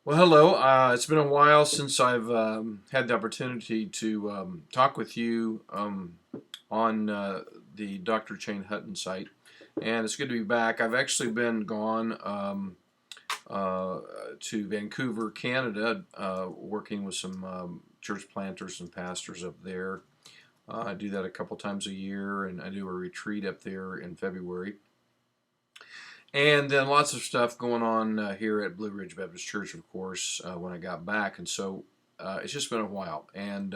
Well, hello. It's been a while since I've had the opportunity to talk with you on the Dr. Chane Hutton site, and it's good to be back. I've actually been gone uh, to Vancouver, Canada, working with some church planters and pastors up there. I do that a couple times a year, and I do a retreat up there in February. And then lots of stuff going on here at Blue Ridge Baptist Church, of course, when I got back. And so it's just been a while. And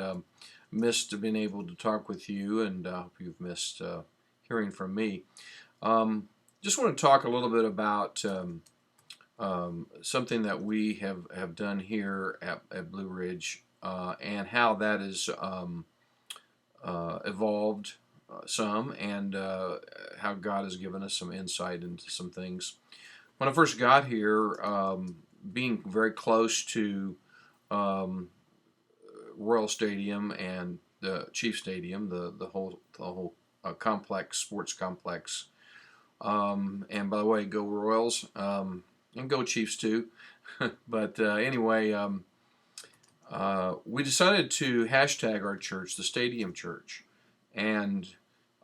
missed being able to talk with you, and hope you've missed hearing from me. Just want to talk a little bit about something that we have done here at Blue Ridge and how that has evolved some, and how God has given us some insight into some things. When I first got here, being very close to um, Royal Stadium and the Chief Stadium, the whole complex, sports complex. And by the way, go Royals, and go Chiefs too. But anyway, we decided to hashtag our church the Stadium Church. And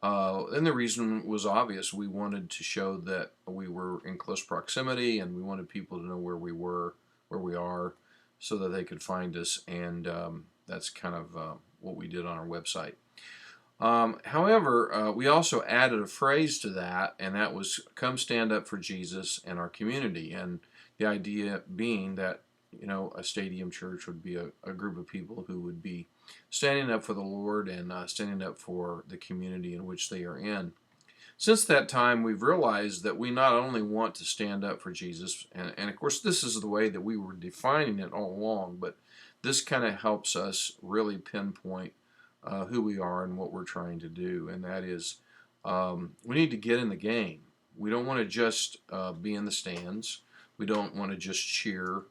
the reason was obvious. We wanted to show that we were in close proximity, and we wanted people to know where we were, where we are, so that they could find us. And that's kind of what we did on our website. However, we also added a phrase to that, and that was "Come stand up for Jesus and our community." And the idea being that a stadium church would be a group of people who would be standing up for the Lord and standing up for the community in which they are in. Since that time, we've realized that we not only want to stand up for Jesus, and of course, this is the way that we were defining it all along, but this kind of helps us really pinpoint who we are and what we're trying to do, and that is we need to get in the game. We don't want to just be in the stands. We don't want to just cheer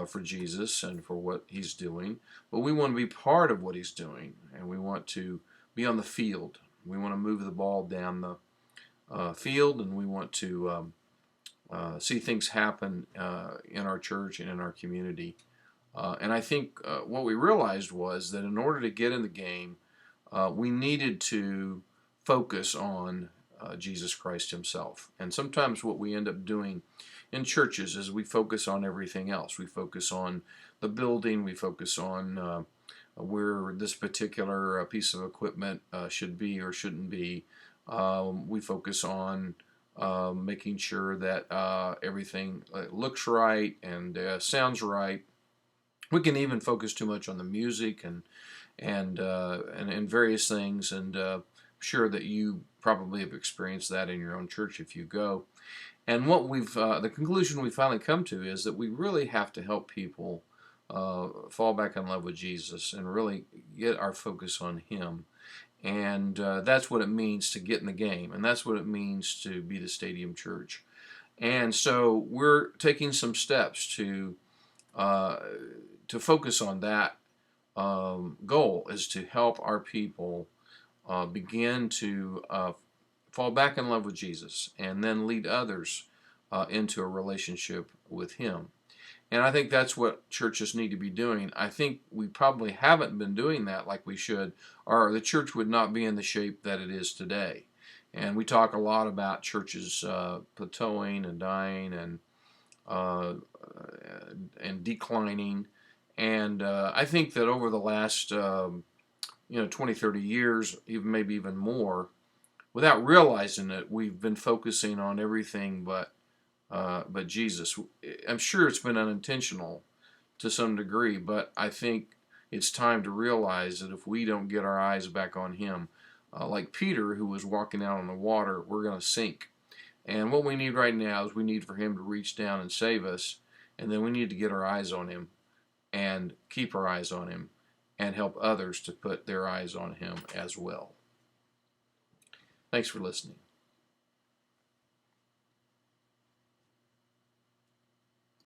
for Jesus and for what he's doing, but we want to be part of what he's doing, and we want to be on the field. We want to move the ball down the field, and we want to see things happen in our church and in our community. And I think what we realized was that in order to get in the game, we needed to focus on Jesus Christ himself. And sometimes what we end up doing in churches is we focus on everything else. We focus on the building, we focus on where this particular piece of equipment should be or shouldn't be. We focus on making sure that everything looks right and sounds right. We can even focus too much on the music and various things, and sure that you probably have experienced that in your own church if you go. And what the conclusion we finally come to is that we really have to help people fall back in love with Jesus and really get our focus on him. And that's what it means to get in the game, and that's what it means to be the Stadium Church. And so we're taking some steps uh, to focus on that goal, is to help our people begin to fall back in love with Jesus and then lead others into a relationship with him. And I think that's what churches need to be doing. I think we probably haven't been doing that like we should, or the church would not be in the shape that it is today. And we talk a lot about churches plateauing and dying uh, and declining. And I think that over the last 20, 30 years, even maybe even more, without realizing it, we've been focusing on everything but Jesus. I'm sure it's been unintentional to some degree, but I think it's time to realize that if we don't get our eyes back on him, like Peter, who was walking out on the water, we're going to sink. And what we need right now is we need for him to reach down and save us, and then we need to get our eyes on him and keep our eyes on him and help others to put their eyes on him as well. Thanks for listening.